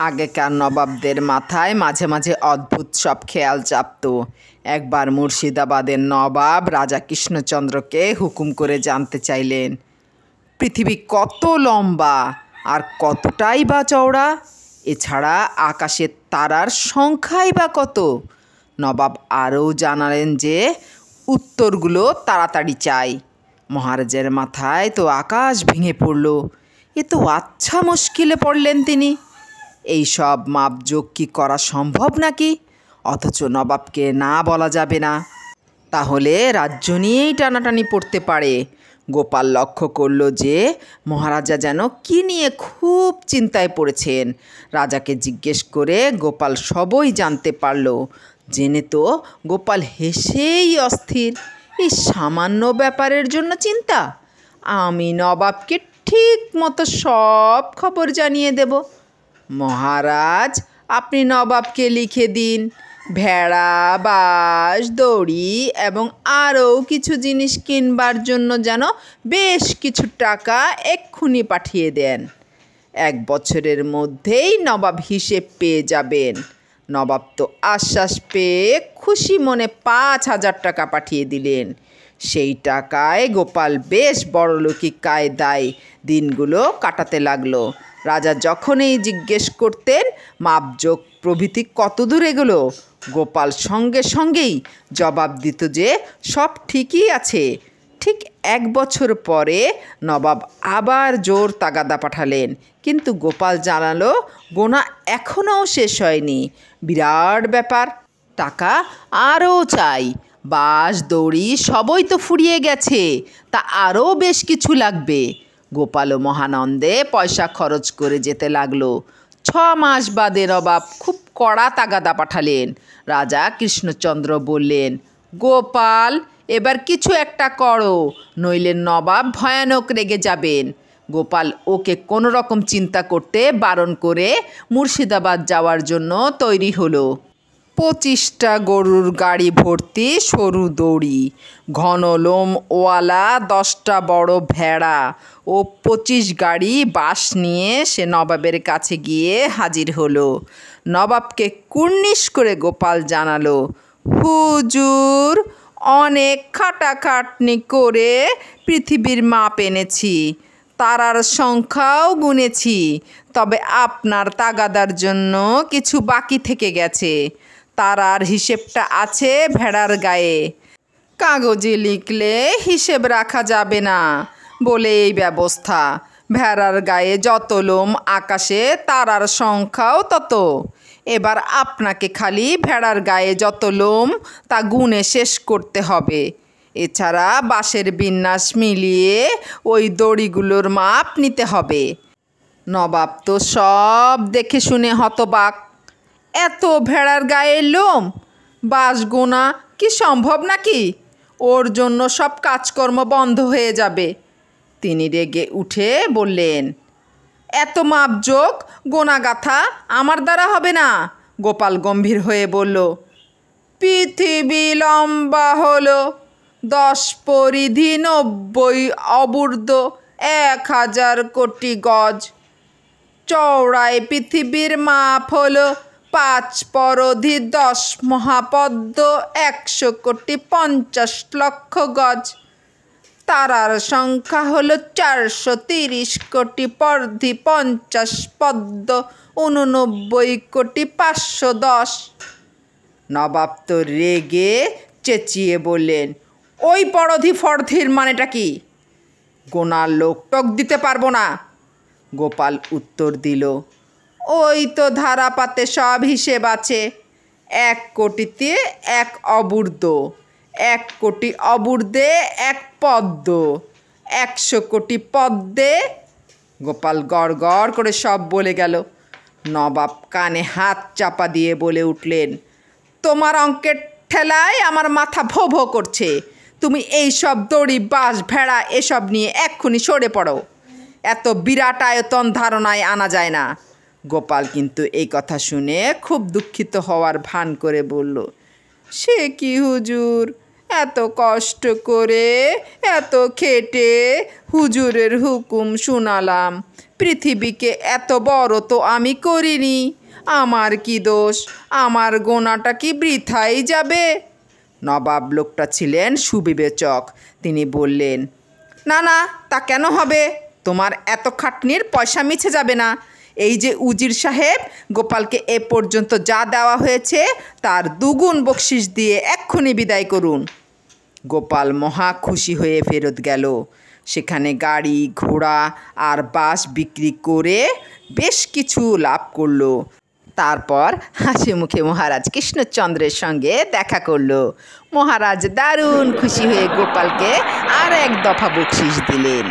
আগেকার নবাবদের মাথায় মাঝে মাঝে অদ্ভুত সব খেয়াল চাপত। একবার মুর্শিদাবাদের নবাব রাজা কৃষ্ণচন্দ্রকে হুকুম করে জানতে চাইলেন, পৃথিবী কত লম্বা আর কতটাই বা চওড়া? এছাড়া আকাশের তারার সংখ্যাই বা কত? নবাব আরও জানালেন যে উত্তরগুলো তাড়াতাড়ি চাই। মহারাজের মাথায় তো আকাশ ভেঙে পড়ল। এ তো আচ্ছা মুশকিলে পড়লেন তিনি। এই সব মাপজোক কি করা সম্ভব নাকি? অথচ নবাবকে না বলা যাবে না, তাহলে রাজ্য নিয়েই টানাটানি পড়তে পারে। গোপাল লক্ষ্য করল যে মহারাজা যেন কী নিয়ে খুব চিন্তায় পড়েছেন। রাজাকে জিজ্ঞেস করে গোপাল সবই জানতে পারল। জেনে তো গোপাল হেসেই অস্থির। এই সামান্য ব্যাপারের জন্য চিন্তা? আমি নবাবকে ঠিক মতো সব খবর জানিয়ে দেব। মহারাজ, আপনি নবাবকে লিখে দিন, ভেড়া, বাঁশ, দড়ি এবং আরও কিছু জিনিস কিনবার জন্য যেন বেশ কিছু টাকা এক্ষুনি পাঠিয়ে দেন। 1 বছরের মধ্যেই নবাব হিসেব পেয়ে যাবেন। নবাব তো আশ্বাস পেয়ে খুশি মনে 5,000 টাকা পাঠিয়ে দিলেন। সেই টাকায় গোপাল বেশ বড়লোকি কায়দায় দিনগুলো কাটাতে লাগলো। রাজা যখনই জিজ্ঞেস করতেন মাপজোক প্রভৃতি কত দূর এগোলো, গোপাল সঙ্গে সঙ্গেই জবাব দিত যে সব ঠিকই আছে। ঠিক 1 বছর পরে নবাব আবার জোর তাগাদা পাঠালেন, কিন্তু গোপাল জানালো গোনা এখনও শেষ হয়নি। বিরাট ব্যাপার, টাকা আরও চাই। বাঁশ, দড়ি সবই তো ফুরিয়ে গেছে, তা আরও বেশ কিছু লাগবে। গোপালও মহানন্দে পয়সা খরচ করে যেতে লাগলো। 6 মাস বাদে নবাব খুব কড়া তাগাদা পাঠালেন। রাজা কৃষ্ণচন্দ্র বললেন, গোপাল, এবার কিছু একটা করো, নইলে নবাব ভয়ানক রেগে যাবেন। গোপাল ওকে কোনো রকম চিন্তা করতে বারণ করে মুর্শিদাবাদ যাওয়ার জন্য তৈরি হলো। 25টা গরুর গাড়ি ভর্তি সরু দড়ি, ঘন লোমওয়ালা 10টা বড় ভেড়া ও 25 গাড়ি বাঁশ নিয়ে সে নবাবের কাছে গিয়ে হাজির হলো। নবাবকে কুর্নিশ করে গোপাল জানালো, হুজুর, অনেক খাটাখাটনি করে পৃথিবীর মাপ এনেছি, তারার সংখ্যাও গুনেছি, তবে আপনার তাগাদার জন্য কিছু বাকি থেকে গেছে। তারার হিসেবটা আছে ভেড়ার গায়ে, কাগজে লিখলে হিসেব রাখা যাবে না বলে এই ব্যবস্থা। ভেড়ার গায়ে যত লোম আকাশে তারার সংখ্যাও তত। এবার আপনাকে খালি ভেড়ার গায়ে যত লোম তা গুনে শেষ করতে হবে। এছাড়া বাঁশের বিন্যাস মিলিয়ে ওই দড়িগুলোর মাপ নিতে হবে। নবাব তো সব দেখে শুনে হতবাক। এত ভেড়ার গায়ে লোম, বাঁশ গোনা কি সম্ভব নাকি? ওর জন্য সব কাজকর্ম বন্ধ হয়ে যাবে। তিনি রেগে উঠে বললেন, এত মাপজোক গোনা গাথা আমার দ্বারা হবে না। গোপাল গম্ভীর হয়ে বলল, পৃথিবী লম্বা হলো 10 পরিধি 90 অবূর্ধ্ব 1000 কোটি গজ। চওড়ায় পৃথিবীর মাপ হলো 5 পরধি 10 মহাপদ্ম 100 কোটি 50 লক্ষ গজ। তারার সংখ্যা হলো 430 কোটি পরধি 50 পদ্ম 89 কোটি 510। নবাব তো রেগে চেঁচিয়ে বললেন, ওই পরধি ফরধির মানেটা কি? গোনার লোক টোক দিতে পারবো না। গোপাল উত্তর দিল, ওই তো ধারাপাতে সব হিসেব আছে। 1 কোটিতে 1 অবূর্ধ্ব, 1 কোটি অবূর্ধ্বে 1 পদ্ম, 100 কোটি পদ্মে। গোপাল গড় গড় করে সব বলে গেল। নবাব কানে হাত চাপা দিয়ে বলে উঠলেন, তোমার অঙ্কের ঠেলায় আমার মাথা ভো ভো করছে। তুমি এই সব দড়ি, বাঁশ, ভেড়া এসব নিয়ে এক্ষুনি সরে পড়ো। এত বিরাট আয়তন ধারণায় আনা যায় না। গোপাল কিন্তু এই কথা শুনে খুব দুঃখিত হওয়ার ভান করে বলল, সে কি হুজুর, এত কষ্ট করে এত খেটে হুজুরের হুকুম শোনালাম, পৃথিবীকে এত বড় তো আমি করিনি। আমার কি দোষ? আমার গোনাটা কি বৃথাই যাবে? নবাব লোকটা ছিলেন সুবিবেচক। তিনি বললেন, না না, তা কেন হবে? তোমার এত খাটনির পয়সা মিছে যাবে না। এই যে উজির সাহেব, গোপালকে এ পর্যন্ত যা দেওয়া হয়েছে তার দ্বিগুণ বকশিশ দিয়ে এক্ষুনি বিদায় করুন। গোপাল মহা খুশি হয়ে ফেরত গেল। সেখানে গাড়ি ঘোড়া আর বাস বিক্রি করে বেশ কিছু লাভ করল। তারপর হাসি মুখে মহারাজ কৃষ্ণচন্দ্রের সঙ্গে দেখা করল। মহারাজ দারুণ খুশি হয়ে গোপালকে আর এক দফা বকশিশ দিলেন।